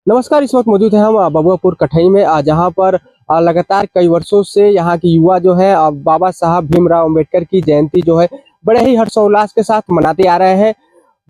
नमस्कार। इस वक्त मौजूद है हम बबुआपुर कठई में, जहाँ पर लगातार कई वर्षों से यहाँ की युवा जो है बाबा साहब भीमराव अंबेडकर की जयंती जो है बड़े ही हर्षोल्लास के साथ मनाते आ रहे हैं।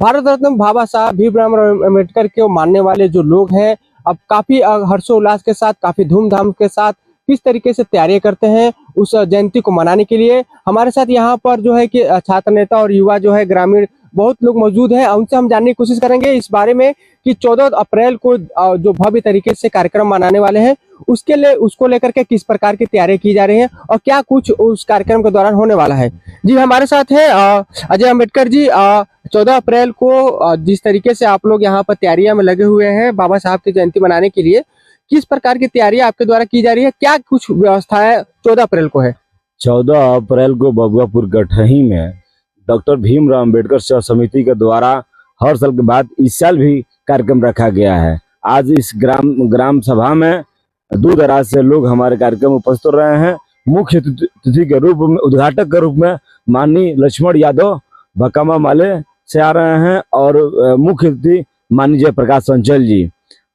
भारत रत्न बाबा साहब भीमराव अंबेडकर के मानने वाले जो लोग हैं अब काफी हर्षोल्लास के साथ, काफी धूमधाम के साथ किस तरीके से तैयारी करते हैं उस जयंती को मनाने के लिए। हमारे साथ यहाँ पर जो है कि छात्र नेता और युवा जो है ग्रामीण बहुत लोग मौजूद हैं। उनसे हम जानने की कोशिश करेंगे इस बारे में कि 14 अप्रैल को जो भव्य तरीके से कार्यक्रम मनाने वाले हैं उसको लेकर के किस प्रकार की तैयारी की जा रही है और क्या कुछ उस कार्यक्रम के दौरान होने वाला है। जी, हमारे साथ है अजय अम्बेडकर जी। 14 अप्रैल को जिस तरीके से आप लोग यहाँ पर तैयारियां में लगे हुए हैं बाबा साहब की जयंती मनाने के लिए, किस प्रकार की तैयारी आपके द्वारा की जा रही है, क्या कुछ व्यवस्थाएं 14 अप्रैल को है? 14 अप्रैल को बबुआपुर गठही में डॉक्टर भीमराव अंबेडकर सेवा समिति के द्वारा हर साल के बाद इस साल भी कार्यक्रम रखा गया है। आज इस ग्राम सभा में दूर दराज से लोग हमारे कार्यक्रम में उपस्थित रहे हैं। मुख्य अतिथि के रूप में, उद्घाटक के रूप में माननीय लक्ष्मण यादव भकामा माले से आ रहे हैं और मुख्य अतिथि माननीय जयप्रकाश संचल जी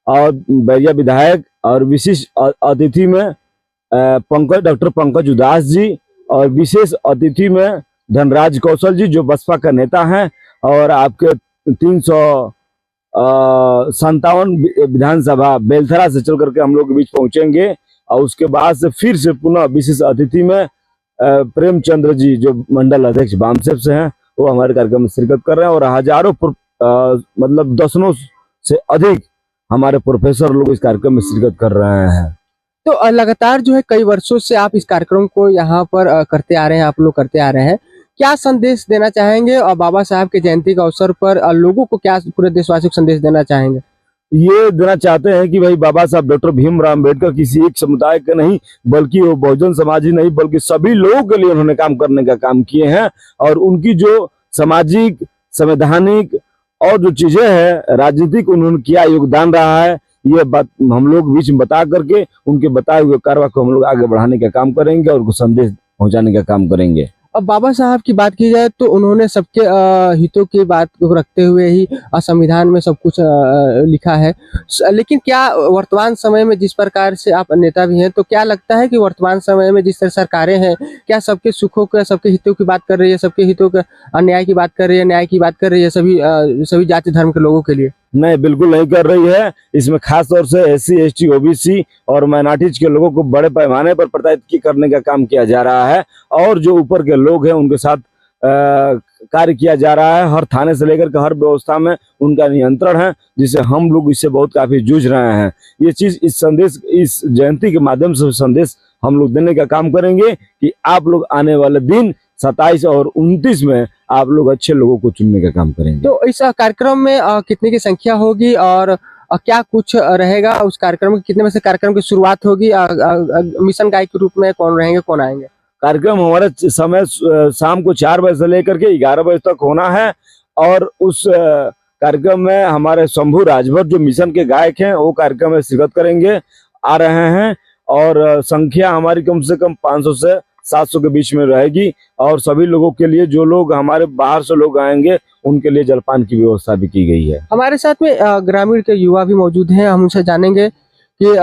और बैरिया विधायक और विशिष्ट अतिथि में डॉक्टर पंकज उदास जी और विशेष अतिथि में धनराज कौशल जी जो बसपा का नेता हैं और आपके 357 विधानसभा बेलथरा से चल करके हम लोग के बीच पहुंचेंगे। और उसके बाद से फिर से पुनः विशेष अतिथि में प्रेमचंद्र जी जो मंडल अध्यक्ष बामसेप से हैं, वो हमारे कार्यक्रम में शिरकत कर रहे हैं और हजारों मतलब दर्जनों से अधिक हमारे प्रोफेसर लोग इस कार्यक्रम में शिरकत कर रहे हैं। तो लगातार जो है कई वर्षों से आप इस कार्यक्रम को यहाँ पर करते आ रहे हैं, आप लोग करते आ रहे हैं, क्या संदेश देना चाहेंगे और बाबा साहब की जयंती के अवसर पर लोगों को क्या, पूरे देशवासियों को संदेश देना चाहेंगे? ये देना चाहते हैं कि भाई बाबा साहब डॉक्टर भीमराव अंबेडकर किसी एक समुदाय के नहीं बल्कि वो बहुजन समाज ही नहीं बल्कि सभी लोगों के लिए उन्होंने काम करने का काम किए हैं। और उनकी जो सामाजिक, संवैधानिक और जो चीजें हैं राजनीतिक, उन्होंने किया योगदान रहा है, ये बात हम लोग बीच में बता करके उनके बताए हुए कार्य को हम लोग आगे बढ़ाने का काम करेंगे और उनको संदेश पहुंचाने का काम करेंगे। अब बाबा साहब की बात की जाए तो उन्होंने सबके हितों की बात को रखते हुए ही संविधान में सब कुछ लिखा है। लेकिन क्या वर्तमान समय में जिस प्रकार से आप नेता भी हैं, तो क्या लगता है कि वर्तमान समय में जिस तरह सरकारें हैं, क्या सबके सुखों का, सबके हितों की बात कर रही है, सबके हितों का अन्याय की बात कर रही है, न्याय की बात कर रही है सभी जाति धर्म के लोगों के लिए? नहीं, बिल्कुल नहीं कर रही है। इसमें खास तौर से SC ST OBC और माइनॉरिटीज के लोगों को बड़े पैमाने पर प्रताड़ित करने का काम किया जा रहा है और जो ऊपर के लोग हैं उनके साथ कार्य किया जा रहा है। हर थाने से लेकर के हर व्यवस्था में उनका नियंत्रण है, जिससे हम लोग इससे बहुत काफी जूझ रहे हैं। ये चीज, इस संदेश, इस जयंती के माध्यम से संदेश हम लोग देने का काम करेंगे कि आप लोग आने वाले दिन 27 और 29 में आप लोग अच्छे लोगों को चुनने का काम करेंगे। तो इस कार्यक्रम में कितने की संख्या होगी और क्या कुछ रहेगा उस कार्यक्रम में? कितने बजे से कार्यक्रम की शुरुआत होगी? मिशन गाइड के रूप में कौन रहेंगे, कौन आएंगे? कार्यक्रम हमारा समय शाम को 4 बजे से लेकर के 11 बजे तक होना है और उस कार्यक्रम में हमारे शंभू राजभर जो मिशन के गायक हैं वो कार्यक्रम में शिरकत करेंगे, आ रहे हैं और संख्या हमारी कम से कम 500 से 700 के बीच में रहेगी। और सभी लोगों के लिए, जो लोग हमारे बाहर से लोग आएंगे उनके लिए जलपान की व्यवस्था भी की गई है। हमारे साथ में ग्रामीण के युवा भी मौजूद हैं, हम उनसे जानेंगे कि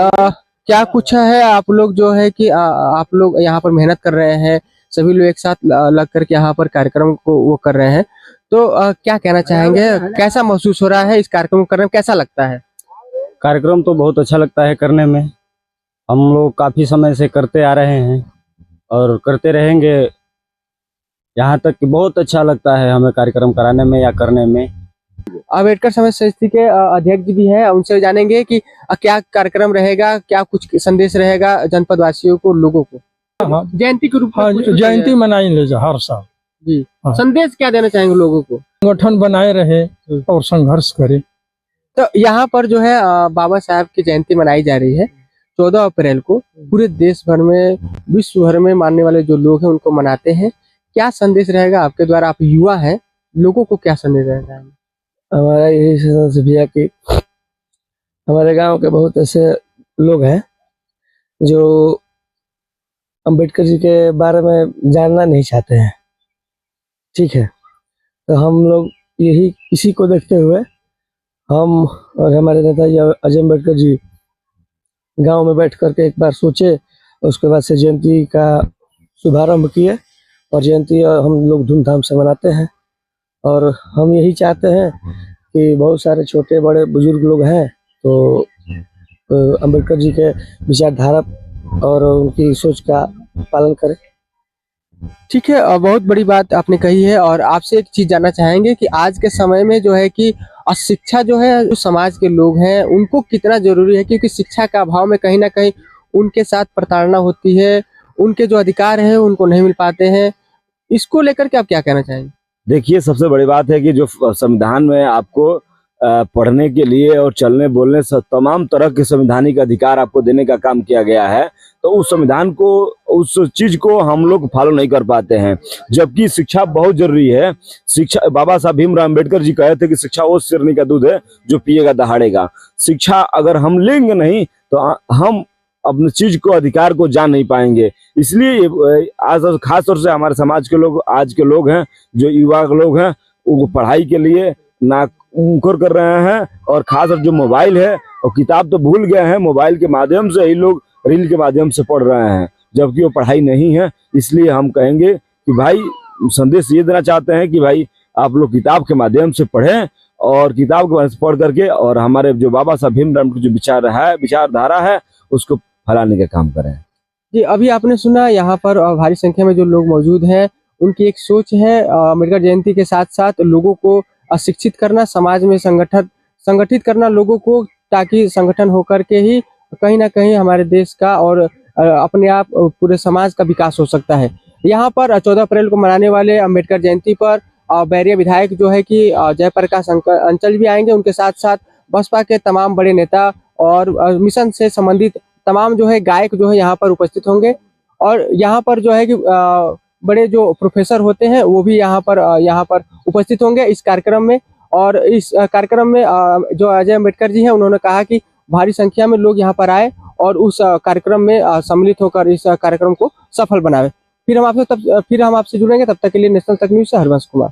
क्या कुछ है। आप लोग जो है कि आप लोग यहाँ पर मेहनत कर रहे हैं, सभी लोग एक साथ लग करके यहाँ पर कार्यक्रम को वो कर रहे हैं, तो क्या कहना चाहेंगे? कैसा महसूस हो रहा है इस कार्यक्रम को करने में, कैसा लगता है? कार्यक्रम तो बहुत अच्छा लगता है करने में। हम लोग काफी समय से करते आ रहे हैं और करते रहेंगे, यहाँ तक कि बहुत अच्छा लगता है हमें कार्यक्रम कराने में या करने में। अम्बेडकर समाज समिति के अध्यक्ष भी हैं, उनसे जानेंगे कि क्या कार्यक्रम रहेगा, क्या कुछ संदेश रहेगा जनपद वासियों को, लोगों को जयंती के रूप में? हाँ, जयंती मनाई ले जा हर साल जी। हाँ। संदेश क्या देना चाहेंगे लोगों को? संगठन बनाए रहे और संघर्ष करे। तो यहाँ पर जो है बाबा साहब की जयंती मनाई जा रही है 14 अप्रैल को। पूरे देश भर में, विश्व भर में मानने वाले जो लोग हैं उनको मनाते हैं। क्या संदेश रहेगा आपके द्वारा? आप युवा हैं, लोगों को क्या संदेश रहेगा? हमारा यही संदेश भैया कि हमारे गांव के बहुत ऐसे लोग हैं जो अंबेडकर जी के बारे में जानना नहीं चाहते हैं, ठीक है। तो हम लोग यही इसी को देखते हुए हम और हमारे नेताजी अजय अम्बेडकर जी गांव में बैठ करके एक बार सोचे, उसके बाद से जयंती का शुभारंभ किए और जयंती हम लोग धूमधाम से मनाते हैं। और हम यही चाहते हैं कि बहुत सारे छोटे बड़े बुजुर्ग लोग हैं तो अम्बेडकर जी के विचारधारा और उनकी सोच का पालन करें। ठीक है, बहुत बड़ी बात आपने कही है। और आपसे एक चीज जानना चाहेंगे कि आज के समय में जो है कि शिक्षा जो है, जो समाज के लोग हैं उनको कितना जरूरी है, क्योंकि शिक्षा का अभाव में कहीं ना कहीं उनके साथ प्रताड़ना होती है, उनके जो अधिकार हैं उनको नहीं मिल पाते हैं। इसको लेकर के आप क्या कहना चाहेंगे? देखिए, सबसे बड़ी बात है कि जो संविधान में आपको पढ़ने के लिए और चलने बोलने से तमाम तरह के संवैधानिक अधिकार आपको देने का काम किया गया है, तो उस संविधान को, उस चीज को हम लोग फॉलो नहीं कर पाते हैं, जबकि शिक्षा बहुत जरूरी है। शिक्षा, बाबा साहब भीमराव अम्बेडकर जी कहे थे कि शिक्षा वो शेरनी का दूध है जो पिएगा दहाड़ेगा। शिक्षा अगर हम लेंगे नहीं तो हम अपने चीज को, अधिकार को जान नहीं पाएंगे। इसलिए आज खास तौर से हमारे समाज के लोग, आज के लोग हैं, जो युवा लोग हैं, वो पढ़ाई के लिए ना मुकर कर रहे हैं। और खासकर जो मोबाइल है और किताब तो भूल गए हैं, मोबाइल के माध्यम से ही लोग रील के माध्यम से पढ़ रहे हैं, जबकि वो पढ़ाई नहीं है। इसलिए हम कहेंगे कि भाई, संदेश ये देना चाहते हैं कि भाई आप लोग किताब के माध्यम से पढ़ें और किताब के माध्यम से पढ़ करके और हमारे जो बाबा साहब भीमराव की जो विचारधारा है उसको फैलाने का काम करें। जी, अभी आपने सुना यहाँ पर भारी संख्या में जो लोग मौजूद हैं, उनकी एक सोच है अम्बेडकर जयंती के साथ साथ लोगों को शिक्षित करना, समाज में संगठित करना लोगों को, ताकि संगठन होकर के ही कहीं ना कहीं हमारे देश का और अपने आप पूरे समाज का विकास हो सकता है। यहाँ पर 14 अप्रैल को मनाने वाले अम्बेडकर जयंती पर बैरिया विधायक जो है कि जयप्रकाश अंचल भी आएंगे। उनके साथ साथ बसपा के तमाम बड़े नेता और मिशन से संबंधित तमाम जो है गायक जो है यहाँ पर उपस्थित होंगे। और यहाँ पर जो है कि बड़े जो प्रोफेसर होते हैं वो भी यहाँ पर उपस्थित होंगे इस कार्यक्रम में। और इस कार्यक्रम में जो अजय अम्बेडकर जी हैं, उन्होंने कहा कि भारी संख्या में लोग यहाँ पर आए और उस कार्यक्रम में सम्मिलित होकर इस कार्यक्रम को सफल बनावे। फिर हम आपसे जुड़ेंगे। तब तक के लिए नेशनल तक न्यूज़ से हरवंश कुमार।